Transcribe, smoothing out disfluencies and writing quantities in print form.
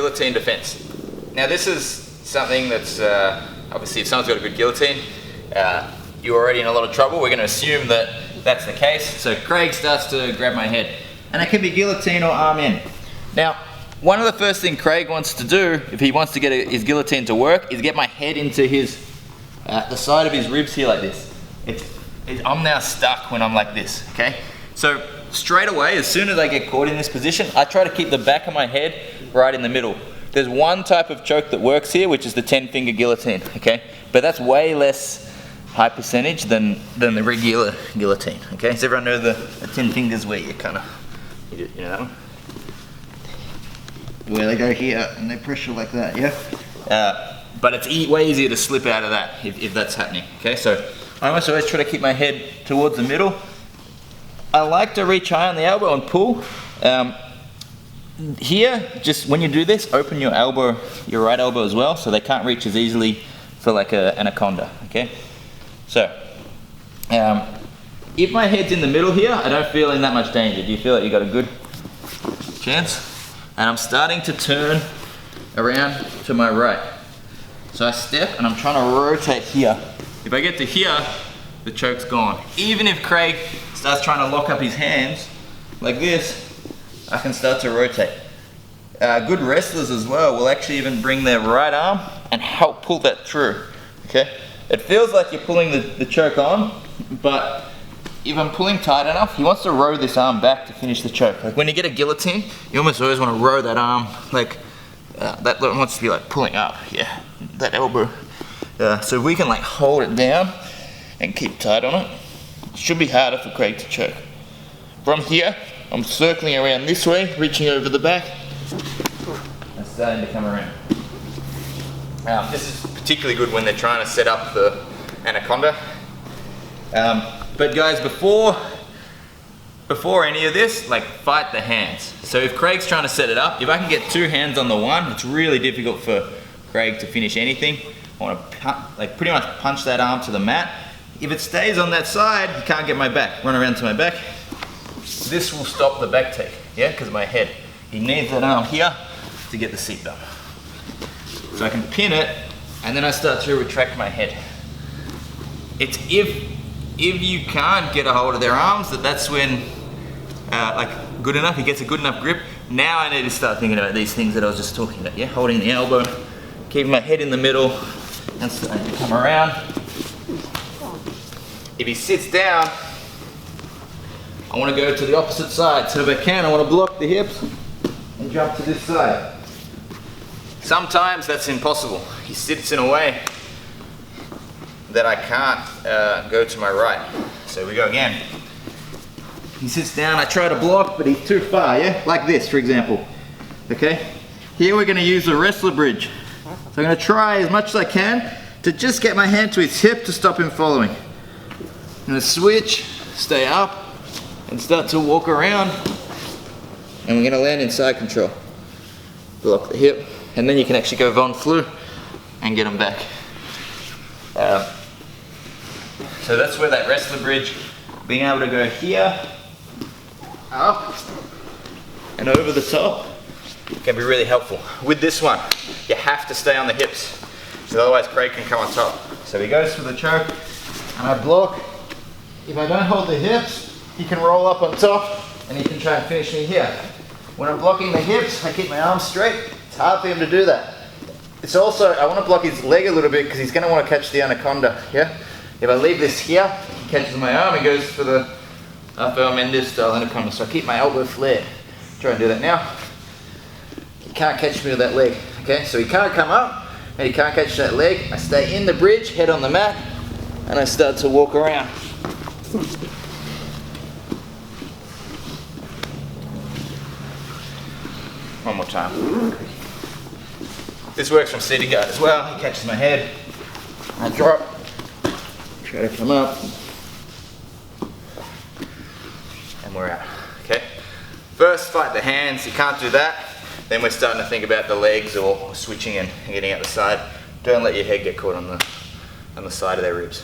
guillotine defense. Now this is something that's, obviously if someone's got a good guillotine, you're already in a lot of trouble. We're going to assume that that's the case. So Craig starts to grab my head. And it can be guillotine or arm in. Now, one of the first things Craig wants to do, if he wants to get his guillotine to work, is get my head into his, the side of his ribs here like this. I'm now stuck when I'm like this, okay? So straight away, as soon as I get caught in this position, I try to keep the back of my head right in the middle. There's one type of choke that works here, which is the 10-finger guillotine, okay? But that's way less high percentage than the regular guillotine, okay? Does everyone know the 10 fingers where you kind of, you know that one? Where they go here and they pressure like that, yeah? But it's way easier to slip out of that if that's happening, okay? So I almost always try to keep my head towards the middle. I like to reach high on the elbow and pull. Here, just when you do this, open your elbow, your right elbow as well, so they can't reach as easily for like an anaconda, okay? So, if my head's in the middle here, I don't feel in that much danger. Do you feel like you got a good chance? And I'm starting to turn around to my right. So I step and I'm trying to rotate here. If I get to here, the choke's gone. Even if Craig starts trying to lock up his hands like this, I can start to rotate. Good wrestlers as well will actually even bring their right arm and help pull that through, okay? It feels like you're pulling the choke on, but if I'm pulling tight enough, he wants to row this arm back to finish the choke. Like when you get a guillotine, you almost always want to row that arm, like that wants to be like pulling up, yeah, that elbow. So we can like hold it down and keep tight on it. It should be harder for Craig to choke. From here, I'm circling around this way, reaching over the back, and starting to come around. This is particularly good when they're trying to set up the anaconda. But guys, before any of this, like fight the hands. So if Craig's trying to set it up, if I can get two hands on the one, it's really difficult for Craig to finish anything. I want to like pretty much punch that arm to the mat. If it stays on that side, he can't get my back. Run around to my back. This will stop the back take, yeah, because of my head. He needs that arm here to get the seat done. So I can pin it, and then I start to retract my head. It's if you can't get a hold of their arms, that's when, like good enough, he gets a good enough grip. Now I need to start thinking about these things that I was just talking about, yeah? Holding the elbow, keeping my head in the middle, and starting to come around. If he sits down, I want to go to the opposite side. So if I can, I want to block the hips and jump to this side. Sometimes that's impossible. He sits in a way that I can't go to my right. So we go again. He sits down, I try to block, but he's too far, yeah? Like this, for example. Okay? Here we're going to use the wrestler bridge. So I'm going to try as much as I can to just get my hand to his hip to stop him following. I'm going to switch, stay up, and start to walk around. And we're going to land in side control. Block the hip. And then you can actually go Von Flu and get them back. So that's where that wrestler bridge, being able to go here, up, and over the top, can be really helpful. With this one, you have to stay on the hips, because otherwise Craig can come on top. So he goes for the choke, and I block. If I don't hold the hips, he can roll up on top, and he can try and finish me here. When I'm blocking the hips, I keep my arms straight. It's hard for him to do that. It's also, I want to block his leg a little bit because he's going to want to catch the anaconda, yeah? If I leave this here, he catches my arm, he goes for the Rafael Mendes style anaconda. So I keep my elbow flared. Try and do that now. He can't catch me with that leg, okay? So he can't come up, and he can't catch that leg. I stay in the bridge, head on the mat, and I start to walk around. One more time. This works from seated guard as well. He catches my head, I drop, try to come up, and we're out, okay? First, fight the hands. You can't do that. Then we're starting to think about the legs or switching and getting out the side. Don't let your head get caught on the side of their ribs.